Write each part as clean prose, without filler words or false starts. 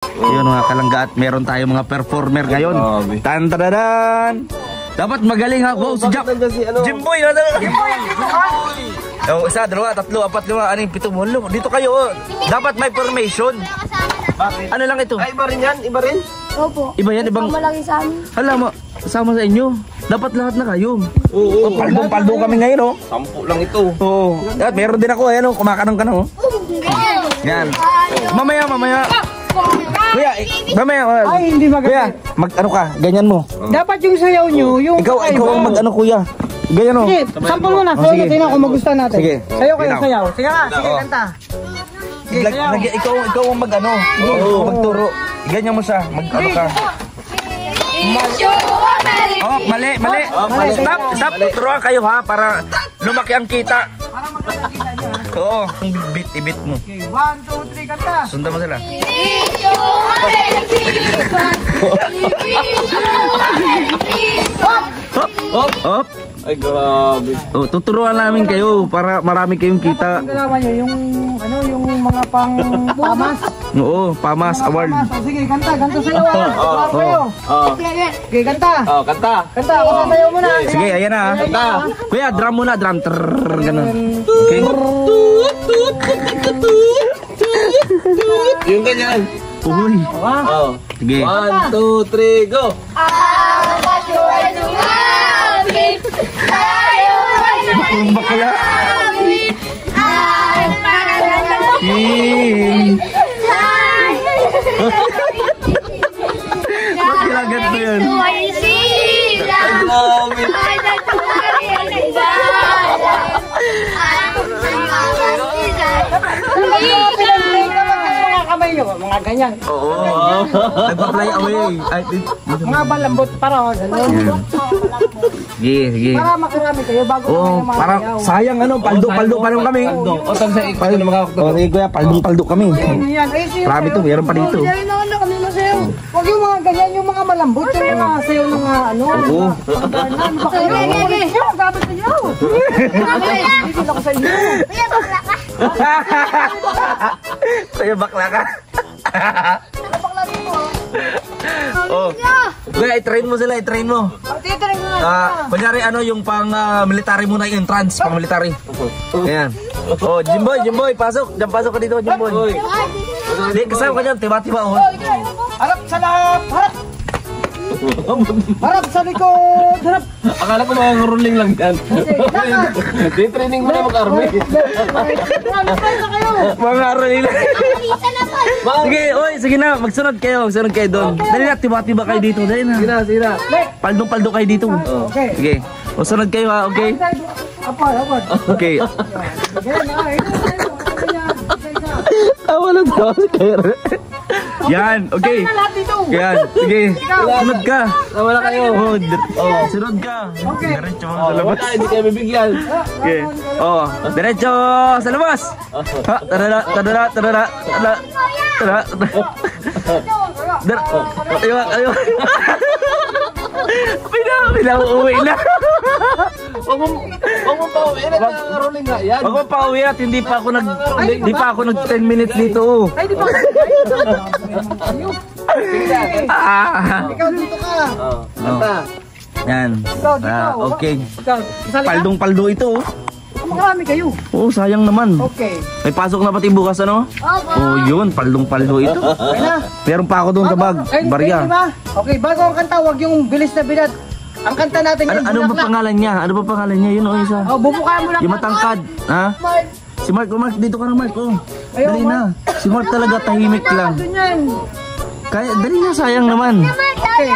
Yun mga kalangga, at meron tayo mga performer ngayon. Tan-tadadan! Dapat magaling ha. Wow, si Jimboy. Oh, isa, dalawa, tatlo, apat, lima, anim, pito, walo. Dito kayo. Dapat may formation. Ano lang ito? Ay, iba rin yan? Iba rin? Opo. Iba yan, ibang... Malaki sa amin. Hala mo, sama sa inyo. Dapat lahat na kayo. Oo. Paldong-paldo kami ngayon, oh. 10 lang ito. Oo. At meron din ako, ayan, oh. Kumakanang ka na, oh. Yan. Mamaya. Kuya, mamaya. Ay, hindi maganda. Kuya, mag-ano ka, ganyan mo. Dapat yung sayaw nyo, yung... Ikaw ang mag-ano, kuya. Ganyan, oh. Sige, sample mo na. Oh, sige. Tingnan ko magustuhan natin. Sige. Sayaw kayo, Sige. sayaw. Sige nga, sige, kanta. Sige, sayaw. Ikaw ang mag-ano. Magturo. Ganyan mo siya. Mag-ano ka. Oh, mali. Stop. Tuturuan kayo ha, para lumaki ang kita. Oo, ibit mo. Okay, 1, 2, 3, kanta. Sundan mo sila. Hop. Ay, grabe. Oh, tuturuan namin kayo para marami kayong kita. Dalawa nyo, yung mga pang pamas. Oo, Pamas Award. Sige, kanta sayaw. Kayo. Sige, kanta. Kanta. Kanta, ako sasayaw mo na. Sige, ayan na. Kanta. Kuya, drum muna, drum. Ganun. Okay. Yung ganyan. Uy. Oh. Sige. 1, 2, 3, go. Bakla. Bakla ganito yan. Mga kamay nyo, mga ganyan. Oo. Nagpa-fly away. Ay, Mga balambot para. sige. Para makarami kayo bago Oo, kayo mga parang sayaw. sayang paldo pa lang kami. O, tag sa ikaw na mga Oh, sige kuya, paldo kami. Yan, ay sayaw. Marami to, meron pa dito. Dahil na kami masayaw. Huwag yung mga ganyan, yung mga malambot, yung mga sayaw ng mga ano. Oo. Pagdanan, baka yun. Sayaw, dapat sayaw. Dito lang sa inyo. Kuya, bakla ka. Oh. Kuya, i-train mo sila, i-train mo. Titry mo na. Kunyari yung pang military muna, yung entrance, pang military. Ayan. Oh, Jimboy, pasok. Diyan pasok ka dito, Jimboy. Di, kasama ka dyan, tiba-tiba. Oh. Harap sa lahat, harap. Harap sa likod, harap. Akala ko mga ruling lang yan. Di training mo na mag-army. Mga araw nila. Sige na, magsunod kayo doon. Dali na, tiba-tiba kayo dito. Dali na. Sige na. Paldong-paldo kayo dito. Okay. Sige. O, sunod kayo ha, okay? Apart. Okay. Awa na daw si Kere. Yan, okay. Yan, sige. Sunod ka. Wala kayo. Sunod ka. Okay. Diretso mo sa labas. Wala, hindi kayo bibigyan. Okay. Oh, diretso sa labas. Ha, tadala. Ayo. Pinauwi na. Huwag mo pa uwi. Ruling nga yan. Huwag mo pa uwi at hindi pa ako nag 10 minutes dito. Ay, di ba? Ikaw dito ka. Kanta. Yan. Okay. Paldong-paldo ito. Marami kayo. Oh, sayang naman. Okay. May pasok na pati bukas ano? Oh, yun, paldong-paldo ito. Okay na. Meron pa ako doon sa bag, barya. Okay, bago ang kanta, wag yung bilis na bilad. Ang kanta natin yung Ano ba pangalan niya? Yun o isa. Oh, bubukahan mo lang. Yung matangkad, ha? Si Mark, dito ka na Mark, oh. Dali na. Si Mark talaga tahimik lang. Kaya, dali na, sayang naman. Okay.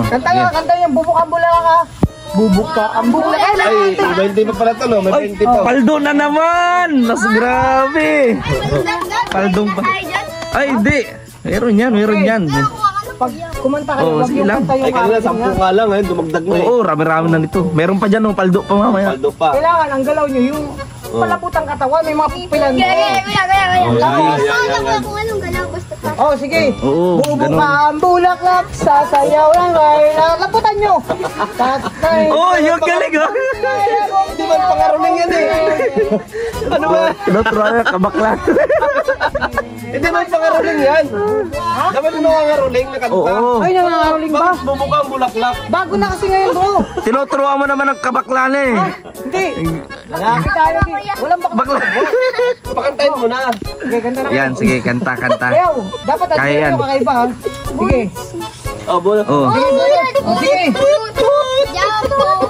Kanta yung bubukahan mo lang ka. Bubukahan mo lang. Ay, 20 pa pala to, no? May 20 pa. Paldo na naman! Mas grabe! Paldong pa. Ay, hindi. Meron yan. Pag kumanta kayo, wag sige yung lang. kanta yung Ay, kanina 10 nga lang, dumagdag na eh. Oo, rami-rami na nito. Meron pa dyan, paldo pa mamaya. Paldo pa. Kailangan ang galaw nyo, yung palaputang katawan, may mga pupilan mo. Oh, sige. Oo, ganun. Bubukahan bulaklak, sasayaw lang kayo. Laputan nyo. Oh, yung galing oh. Di ba pangaruling yan eh? Ano ba? Natural kabaklan. Hindi naman pangaruling yan. Dapat yung nangangaruling na kanta. Oo. Ay, nangangaroling ba? Bakit bumuka ang bulaklak? Bago na kasi ngayon, bro. Tinuturuan mo naman ang kabaklan eh. Hindi. Lalaki tayo. Walang Bakla. Pakantayin mo na. Sige, ganda na. Yan, sige, kanta. Ayaw, dapat at Kaya yan. yung kakaiba, ha? Sige. Oh, bola. Oh. Sige.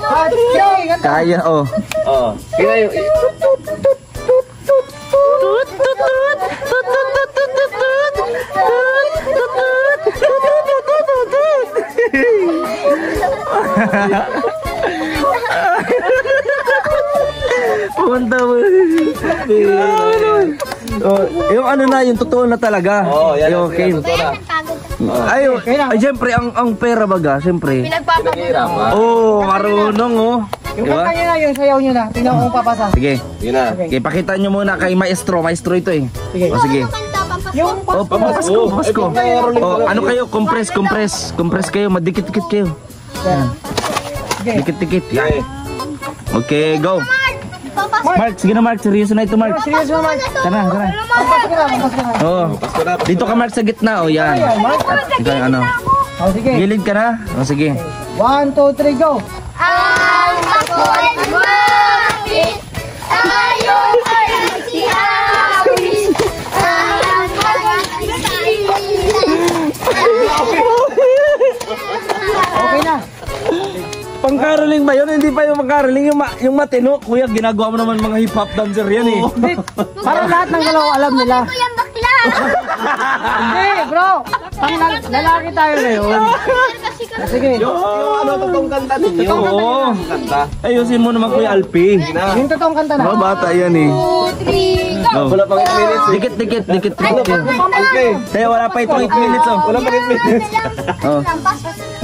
Ah, sige, ganda. Kaya, oh. Oh. Kaya yung... Pumunta mo. Oh, yung ano na, yung totoo na talaga. Oh, yan. Yung okay. Ay, ay, siyempre, ang pera baga, siyempre. Pinaghirapan. Oh, marunong, oh. Yung Diba? kanta nyo na, yung sayaw nyo na. Tingnan ko kung papasa. Sige. Yun na. Okay, pakita nyo muna kay maestro. Maestro ito eh. Sige. O, sige. Yung Oh, papasko, papasko. Ay, Oh, ano kayo? Compress, compress. Compress kayo, madikit-dikit kayo. Sige. Dikit-dikit. Yan. Okay, go. Mark. Mark, sige na Mark. Seryoso na ito, Mark. Serious naman. Tara, tara. Papasok ka na, papasok ka na. Oh. Dito ka Mark sa gitna. Oh, yan. At ikaw yung ano. Oh, sige. Gilid ka na? O, sige. 1, 2, 3, go. Ang ako'y lumapit, ayaw ay nagsihawin. Ang Okay na. Pang-caroling ba yun? Hindi pa yung pang-caroling. Yung matino. Kuya, ginagawa mo naman mga hip-hop dancer yan eh. Hindi. Parang lahat ng dalawa alam nila. Kuya bakla. Hindi, bro. Pang lalaki tayo ngayon. Sige. Yung ano, totoong kanta ninyo. Oo. Kanta. Ayusin mo naman Kuya Alpi. Yung totoong kanta na. Mga bata yan eh. 2, 3, go. Oh. Wala pang 8 minutes. Dikit, dikit, dikit, dikit. Okay. Kaya wala pa itong 8 minutes oh. Wala pang 8 minutes. Oh.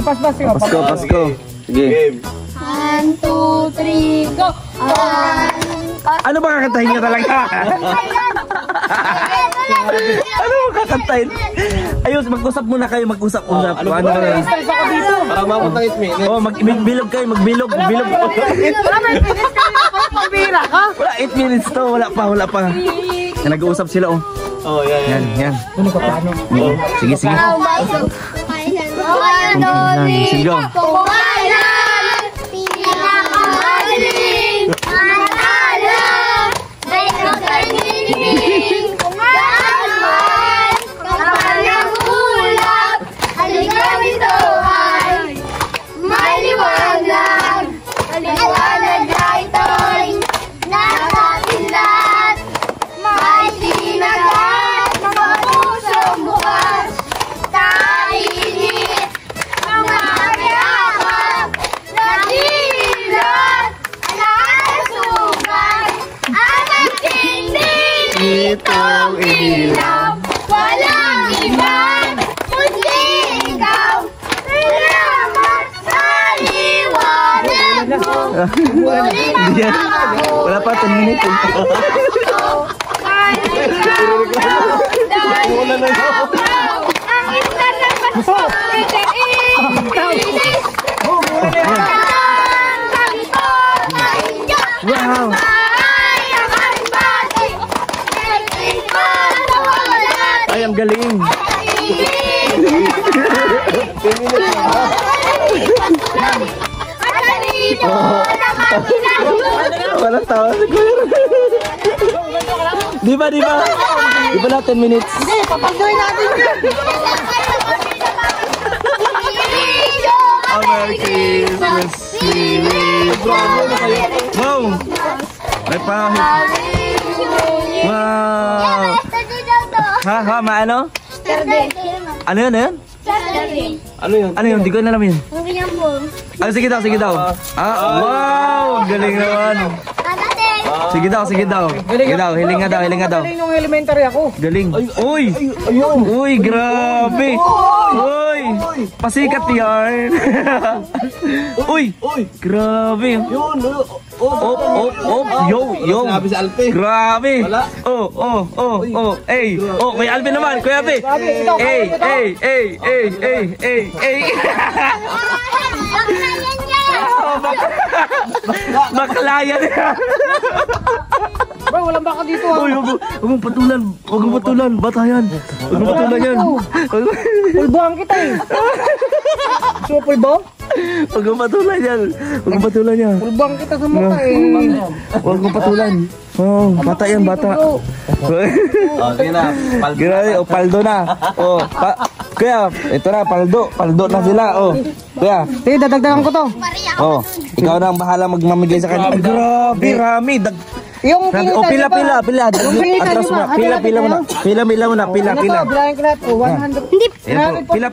Pas-pas yun. Pasko, Pasko. Sige. Game. 1, 2, 3, go. Ano ba kakantahin niya talaga? Ano ba kakantahin? Ayos, mag-usap muna kayo, mag-usap-usap. ano Ano ba? ba? Stress ako dito. Parang mabot ng 8 minutes. Oh, magbilog kayo, magbilog, bilog. Wala may finish ka dito. Pambira ka. Wala, 8 minutes to, wala pa. Nag-uusap sila oh. Oh, yan, yan. Yan. Ano ka paano? Oh, sige, sige. Sige, go. Pumalan, pinakamagaling, manalo, may kagaliling, kumaman, kapal ng ulap, halika dito ay may liwanag, maliwanag na ito'y nasa atin lahat, may sinagat, mga pusong bukas, kainit, mga kayakap, nagilat, nakasugat, ang magtindin itong ilaw, walang iba, kundi ikaw, salamat sa liwanag mo, ngunit Hindi yan. Wala pa, 10 minutes. Wow. Ay, ang galing. Walang tawa si Kuya. Di ba? Di ba na 10 minutes? Hindi, papagawin natin yun. Merry Christmas. Wow. May pa. Wow. Ha, maano? Ano yun? Ano yun? Ano yun? Di ko na alam yun. Ah, sige daw. Wow, ang galing naman. Sige daw. Hiling nga daw. Magaling nung elementary ako. Galing. Uy! Uy, grabe! Uy! Pasikat yarn! Uy! Grabe! Yun, Yo! Sinabi sa Alpe. Grabe! Wala. Ey! Kuya Alvin naman! Kuya Alvin! Ey! Bakla yan! Bro, walang baka dito ah. Uy, huwag mong patulan. Huwag mong patulan. Bata yan. Huwag mong patulan yan. Pulbuhan kita eh. So, pulbo? Huwag mong patulan yan. Huwag mong patulan yan. Pulbuhan kita sa mukha eh. Huwag mong patulan. Oh, bata yan, bata. Sige na. Grabe, o paldo na. O, kuya, ito na, paldo. Paldo na sila. O, kuya. Sige, dadagdagan ko to. O, ikaw na ang bahala magmamigay sa kanya. Ay, grabe, rami. Yung O, pila. Yung pinita Atras nyo mo. ba? Pila muna. Pila muna. Pila. Ano to, bilangin ko na to. 100. Hindi. Ayan po. Pila.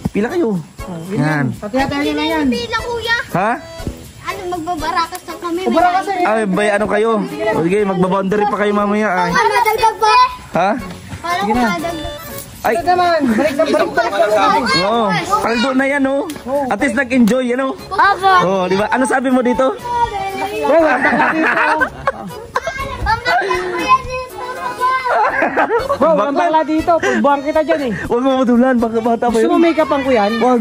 Pila kayo. Yan. Pati-hatayin nyo na yan. Pila, kuya. Ha? Ano, magbabarakas na kami. Ubara kasi. Ay, bay, ano kayo? O, sige, magbaboundary pa kayo mamaya. Ay. Ano, dagdag ba? Ha? Kala ko madagdag. Ay, Ito naman. Balik. oo. Paldo na yan, oh. At least nag-enjoy, yan, oh. Opo. Oh, di ba? Ano sabi mo dito? Bro, walang bakla dito. Pulbuhan kita dyan eh. Huwag mo matulan, baka bata pa Gusto mo yun. make up ang ko yan? Wag.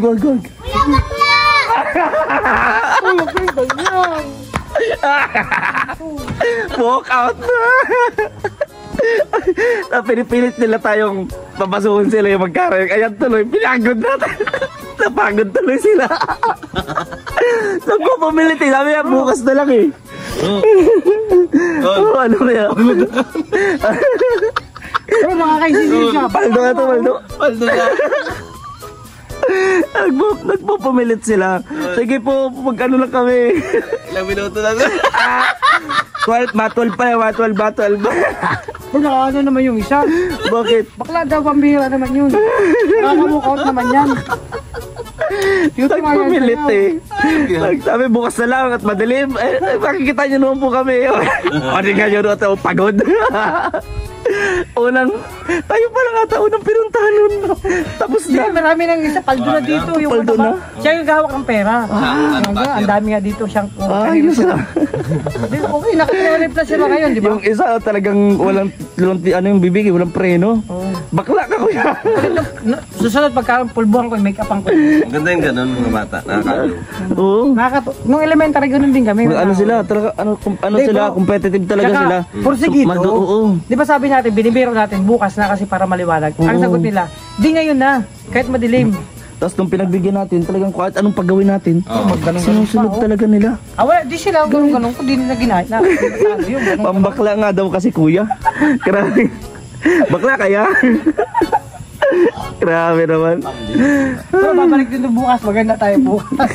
Walk out na. Pinipilit nila tayong papasukin sila yung magkarek. Ayan tuloy, pinagod natin. Napagod tuloy sila. Saan ko pumilit eh? Sabi niya, bukas na lang eh. Oh, ano na yan? Bro, nakakaisisi siya. Paldo na to, paldo. Paldo na. Nagpupumilit sila. Sige po, mag-ano lang kami. Ilang minuto na. 12 pa yan, 12. Bro, nakakaano naman yung isa. Bakit? Bakla daw, pambihira naman yun. Nakakamukout naman yan. Nagpumilit eh. Sabi bukas na lang at madilim. Makikita nyo naman po kami. O di nga nyo doon, pagod. Tayo pa lang ata unang pinuntahan nun. Tapos Hindi, na. marami nang isa. Paldo na dito. Yung Paldo ano ba? na? Siya yung gawak ng pera. Ang dami nga dito siyang... Ayos na. Okay, nakakalimutan sila ngayon, di ba? Yung isa talagang walang yung bibig, walang preno. Bakla ka kuya. Susunod pagka pulbuhan ko, make upan ko. Ang ganda yung ganun mga bata. Nakakalo. Oo. Nung elementary, ganun din kami. Ano sila, talaga, ano sila, competitive talaga Tsaka, sila. Porsigido. Oo. Di ba sabi natin, binibiro natin bukas na kasi para maliwanag. Ang sagot nila, di ngayon na, kahit madilim. Tapos nung pinagbigyan natin, talagang kahit anong paggawin natin, sinusunod talaga nila. Wala, di sila ganun-ganun, kung di nila ginahit na. Pambakla nga daw kasi kuya. Grabe. Bakla kaya? Grabe naman. Pero babalik din bukas, maganda tayo bukas.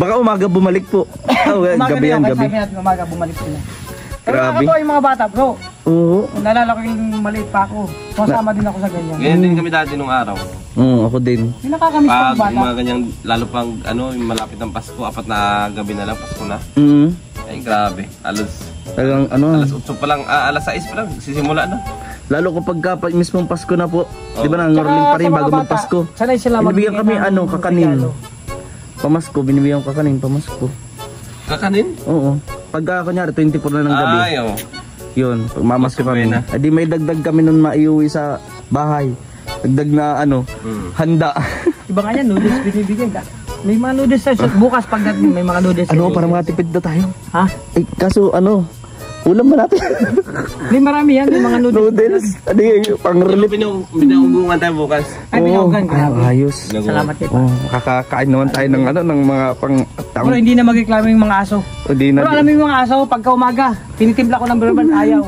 Baka umaga bumalik po. Gabi yan, gabi. Sabi natin umaga bumalik sila. Pero Grabe. nakakatawa yung mga bata, bro. Oo. Nalala ko yung maliit pa ako. Masama din ako sa ganyan. Ganyan din kami dati nung araw. Ako din. Yung nakakamiss ko Pag yung bata. mga ganyang, lalo pang yung malapit ng Pasko, 4 na gabi na lang, Pasko na. Ay grabe, Talagang alas 8 pa lang, alas 6 pa lang, sisimula na. lalo kapag mismong Pasko na po. Di ba nangarling pa rin sa mga bago bata, magpasko. sanay sila Binibigyan kami ng kakanin. regalo. Pamasko, binibigyan ko kakanin, pamasko. Kakanin? Oo. Pagka kunyari 24 na ng gabi. Ay, oo. Yun, pag mamasko kami. na. Adi may dagdag kami nun maiuwi sa bahay. Dagdag na handa. Iba nga yan, noodles binibigyan ka. May mga noodles tayo. Bukas pagdating may mga noodles. Para makatipid na tayo. Ha? Eh, kaso ulam ba natin? May marami yan, may mga noodles. Noodles. Adi, pang-relief. Pinaubungan tayo bukas. Ay, pinawagan ka. Ayos. Salamat kita. Makakakain naman tayo ng ng mga Pero hindi na magreklamo yung mga aso. Hindi na. Pero alam mo yung mga aso, pagka umaga, tinitimpla ko ng bourbon, ayaw.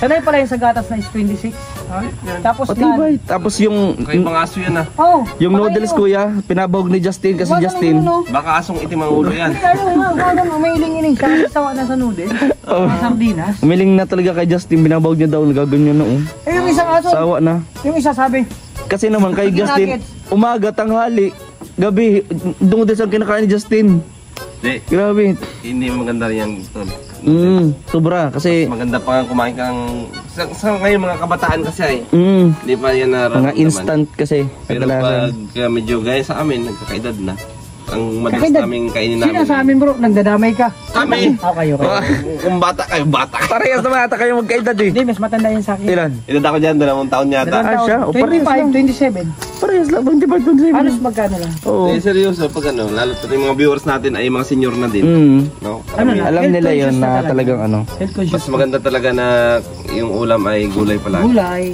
Sanay pala yung sa gatas na is 26. Tapos Patibay. Tapos yung Kaya mga aso yan yung noodles kuya, pinabawag ni Justin kasi Justin. Baka asong itim ang ulo yan. May iling-iling siya. Sawa na sa noodles. Sardinas. Umiling na talaga kay Justin, binabawag niya daw, nagaganyan na Yung isang aso, Sawa na. yung isa sabi, Kasi naman kay Justin, umaga, tanghali, gabi, noodles ang kinakain ni Justin. Di, Grabe. hindi maganda rin yan, tol. Sobra kasi Maganda pa nga kumain kang sa ngayon mga kabataan kasi ay hindi pa yan mga nararamdaman. instant kasi Pero kadalasan. pag medyo gaya sa amin, nagkakaedad na, ang madalas Kakaidan. naming kainin Sino namin. sa amin bro? Nagdadamay ka. Kami. Kayo. Kung bata kayo, bata kayo. Parehas naman ata kayo magkaedad eh. Hindi, mas matanda yan sa akin. Ilan? Edad ako dyan, 2 taon yata. Ah, siya? O, parehas 25, 27. Parehas lang, 25, 27. Halos magkano lang. Oo. Eh, seryoso, pag ano, lalo pati yung mga viewers natin ay mga senior na din. No? Ano na? Alam Health nila yun conscious na talaga. talagang ano. Health Mas conscious. maganda talaga na yung ulam ay gulay pala. Gulay.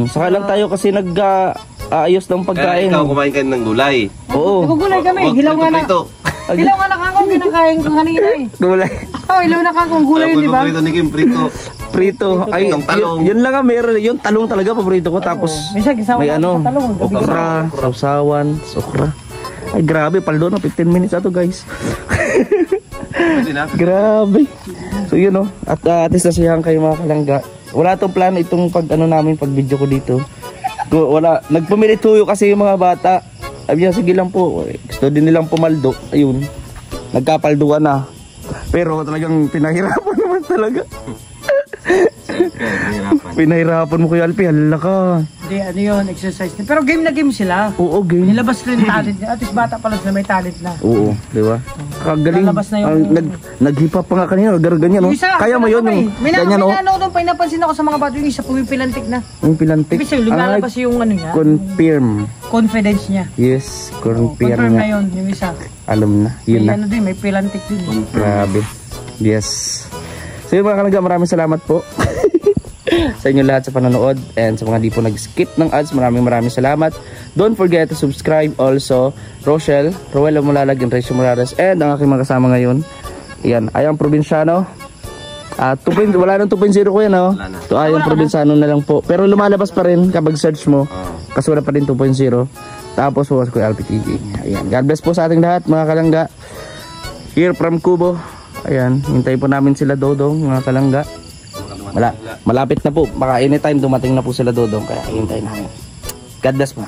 Saka lang tayo kasi nag-aayos ng Kaya pagkain. ikaw kumain kayo ng gulay. Oo. Nagugulay kami. Wag Hilaw nga na. prito. Hilaw nga na kangkong kinakain ko kanina eh. Gulay. Oh, hilaw na kangkong gulay yun, di ba? Prito ni Kim, prito. Prito. Ay, Yung talong. yun lang ang meron. Yung talong talaga paborito ko. Tapos Minsan, gisama may ko ano, sa talong. Gabi ko. okra, sausawan, okra. Ay, grabe. Paldo na. 15 minutes ato, guys. Pwede na. Grabe. So, yun o. At at least nasiyahan kayo mga kalangga. Wala tong plano itong pag ano namin, pag video ko dito. Wala. Nagpumilit tuyo kasi yung mga bata. Sabi niya, sige lang po. Gusto din nilang pumaldo. Ayun. Nagkapalduan na. Pero talagang pinahirapan naman talaga. Pinahirapan mo Kuya Alpi. Halala ka. Hindi, ano yun, exercise. Pero game na game sila. Oo, game. Nilabas rin talent niya. At least bata pala sila may talent na. Oo, di ba? Kagaling. Lalabas na yung- Nag-hip hop pa nga kanina. Ganyan, no? Yung isa, Kaya mo yun, may yung ganyan, no? ano doon, pinapansin ako sa mga bata, yung isa pumipilantik na. Yung pilantik. Ibig sabihin, lumalabas yung ano niya, Confirm. confidence niya. Yes, confirm Confirm na nga. yun, yung isa. Alam na. Yun May na. ano din, may pilantik din. Grabe. Yes. So yun mga kalangga, maraming salamat po. Sa inyo lahat sa panonood and sa mga di po nag-skip ng ads, maraming salamat. Don't forget to subscribe also. Rochelle, Rowella Mulalag, and Rachel Morales, and ang aking mga kasama ngayon. Yan, Ayang Probinsyano. Wala nang 2.0 ko yan, oh. Wala na. To Ayang Probinsyano na lang po. Pero lumalabas pa rin kapag search mo. Kasi wala pa rin 2.0. Tapos po ko yung LPTV. Ayan. God bless po sa ating lahat mga kalangga. Here from Kubo. Ayan, hintayin po namin sila Dodong, mga kalangga. Malapit na po, baka anytime dumating na po sila Dodong, kaya hintayin namin. God bless po.